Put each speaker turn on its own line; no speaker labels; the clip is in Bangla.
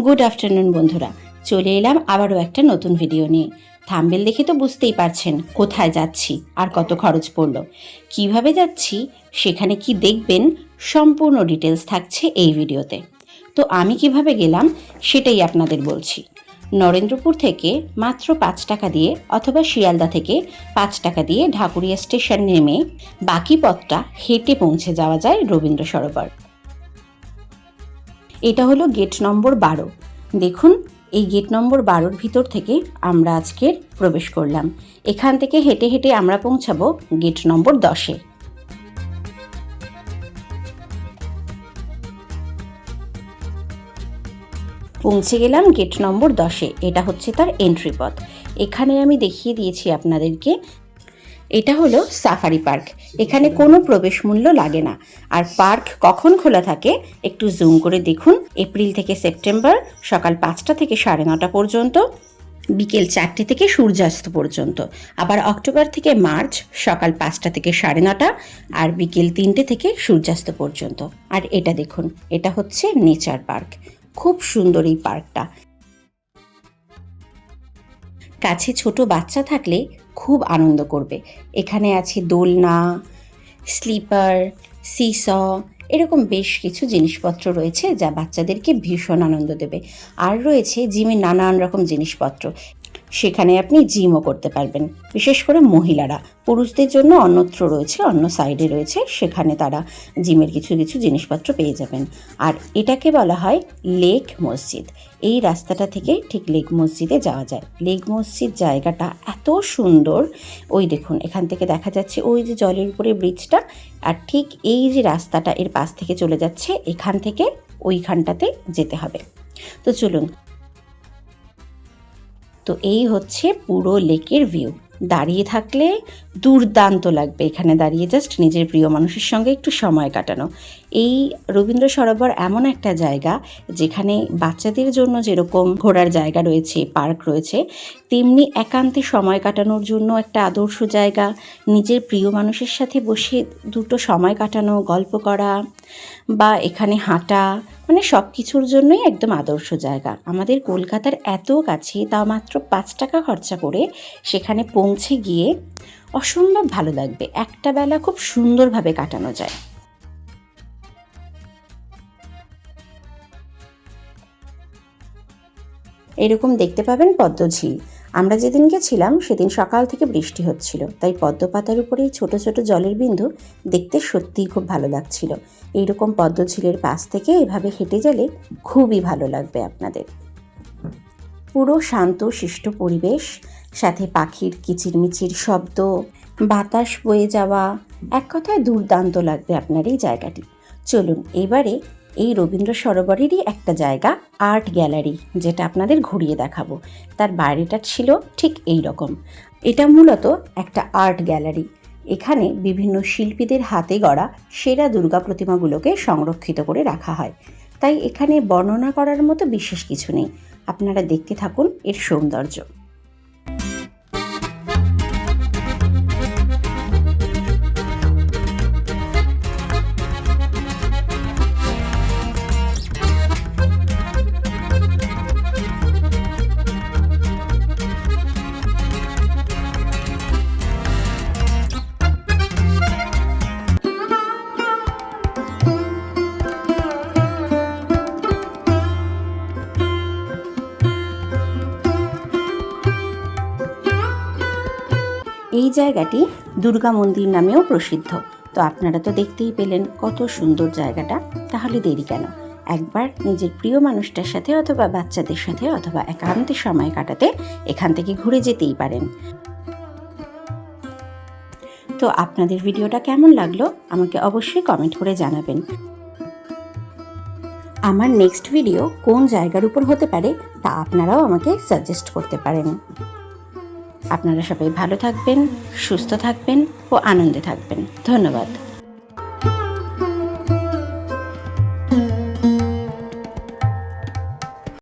গুড আফটারনুন বন্ধুরা, চলে এলাম আবারও একটা নতুন ভিডিও নিয়ে। থাম্বনেল দেখে তো বুঝতেই পারছেন কোথায় যাচ্ছি আর কত খরচ পড়লো, কিভাবে যাচ্ছি, সেখানে কি দেখবেন, সম্পূর্ণ ডিটেলস থাকছে এই ভিডিওতে। তো আমি কিভাবে গেলাম সেটাই আপনাদের বলছি। নরেন্দ্রপুর থেকে মাত্র 5 টাকা দিয়ে অথবা শিয়ালদা থেকে 5 টাকা দিয়ে ঢাকুরিয়া স্টেশন নেমে বাকি পথটা হেঁটে পৌঁছে যাওয়া যায় রবীন্দ্র সরোবর। এটা হলো গেট নম্বর 12। দেখুন, এই গেট নম্বর 12-র ভিতর থেকে আমরা আজকের প্রবেশ করলাম। এখান থেকে হেঁটে হেঁটে আমরা পৌঁছাবো গেট নম্বর 10-এ। পৌঁছে গেলাম গেট নম্বর 10-এ। এটা হচ্ছে তার এন্ট্রি পথ। এখানে আমি দেখিয়ে দিয়েছি আপনাদেরকে, এটা হলো সাফারি পার্ক। এখানে কোনো প্রবেশ মূল্য লাগে না। আর পার্ক কখন খোলা থাকে একটু জুম করে দেখুন। এপ্রিল থেকে সেপ্টেম্বর সকাল 5টা থেকে 9:30 পর্যন্ত, বিকেল 4টে থেকে সূর্যাস্ত পর্যন্ত। আবার অক্টোবর থেকে মার্চ সকাল 5টা থেকে 9:30 আর বিকেল 3টে থেকে সূর্যাস্ত পর্যন্ত। আর এটা দেখুন, এটা হচ্ছে নেচার পার্ক। খুব সুন্দর এই পার্কটা। কাছে ছোট বাচ্চা থাকলে খুব আনন্দ করবে। এখানে আছে দোলনা, স্লিপার, সিস, এরকম বেশ কিছু জিনিসপত্র রয়েছে যা বাচ্চাদেরকে ভীষণ আনন্দ দেবে। আর রয়েছে জিমের নানান রকম জিনিসপত্র। সেখানে আপনি জিমও করতে পারবেন, বিশেষ করে মহিলারা। পুরুষদের জন্য অন্যত্র রয়েছে, অন্য সাইডে রয়েছে, সেখানে তারা জিমের কিছু কিছু জিনিসপত্র পেয়ে যাবেন। আর এটাকে বলা হয় লেক মসজিদ। এই রাস্তাটা থেকে ঠিক লেক মসজিদে যাওয়া যায়। লেক মসজিদ জায়গাটা এত সুন্দর। ওই দেখুন, এখান থেকে দেখা যাচ্ছে ওই যে জলের উপরে ব্রিজটা, আর ঠিক এই যে রাস্তাটা এর পাশ থেকে চলে যাচ্ছে, এখান থেকে ওইখানটাতে যেতে হবে। তো চলুন। তো এই হচ্ছে পুরো লেকের ভিউ। দাঁড়িয়ে থাকলে দুর্দান্ত লাগবে এখানে দাঁড়িয়ে, জাস্ট নিজের প্রিয় মানুষের সঙ্গে একটু সময় কাটানো। এই রবীন্দ্র সরোবর এমন একটা জায়গা যেখানে বাচ্চাদের জন্য যেরকম ঘোরার জায়গা রয়েছে, পার্ক রয়েছে, তেমনি একান্তে সময় কাটানোর জন্য একটা আদর্শ জায়গা। নিজের প্রিয় মানুষের সাথে বসে দুটো সময় কাটানো, গল্প করা বা এখানে হাঁটা, মানে সব কিছুর জন্যই একদম আদর্শ জায়গা। আমাদের কলকাতার এত কাছে, তাও মাত্র 5 টাকা খরচা করে সেখানে পৌঁছে গিয়ে অসম্ভব ভালো লাগবে। একটা বেলা খুব সুন্দরভাবে কাটানো যায়। এরকম দেখতে পাবেন পদ্মঝিল। আমরা যেদিন গেছিলাম সেদিন সকাল থেকে বৃষ্টি হচ্ছিল, তাই পদ্ম পাতার উপরে ছোট ছোট জলের বিন্দু দেখতে সত্যিই খুব ভালো লাগছিল। এইরকম পদ্মঝিলের পাশ থেকে এভাবে হেঁটে গেলে খুবই ভালো লাগবে আপনাদের। পুরো শান্ত শিষ্ট পরিবেশ, সাথে পাখির কিচিরমিচির শব্দ, বাতাস বয়ে যাওয়া, এক কথায় দুর্দান্ত লাগবে আপনার এই জায়গাটি। চলুন এবারে এই রবীন্দ্র সরোবরেরই একটা জায়গা, আর্ট গ্যালারি, যেটা আপনাদের ঘুরিয়ে দেখাবো। তার বাইরেটা ছিল ঠিক এই রকম। এটা মূলত একটা আর্ট গ্যালারি। এখানে বিভিন্ন শিল্পীদের হাতে গড়া সেরা দুর্গা প্রতিমাগুলোকে সংরক্ষিত করে রাখা হয়। তাই এখানে বর্ণনা করার মতো বিশেষ কিছু নেই। আপনারা দেখতে থাকুন এর সৌন্দর্য। এই জায়গাটি দুর্গা মন্দির নামেও প্রসিদ্ধ। তো আপনারা তো দেখতেই পেলেন কত সুন্দর জায়গাটা। তাহলে দেরি কেন, একবার নিজের প্রিয় মানুষটার সাথে অথবা বাচ্চাদের সাথে অথবা একান্তে সময় কাটাতে এখান থেকে ঘুরে যেতেই পারেন। তো আপনাদের ভিডিওটা কেমন লাগলো আমাকে অবশ্যই কমেন্ট করে জানাবেন। আমার নেক্সট ভিডিও কোন জায়গার উপর হতে পারে তা আপনারাও আমাকে সাজেস্ট করতে পারেন। আপনারা সবাই ভালো থাকবেন, সুস্থ থাকবেন ও আনন্দে থাকবেন। ধন্যবাদ।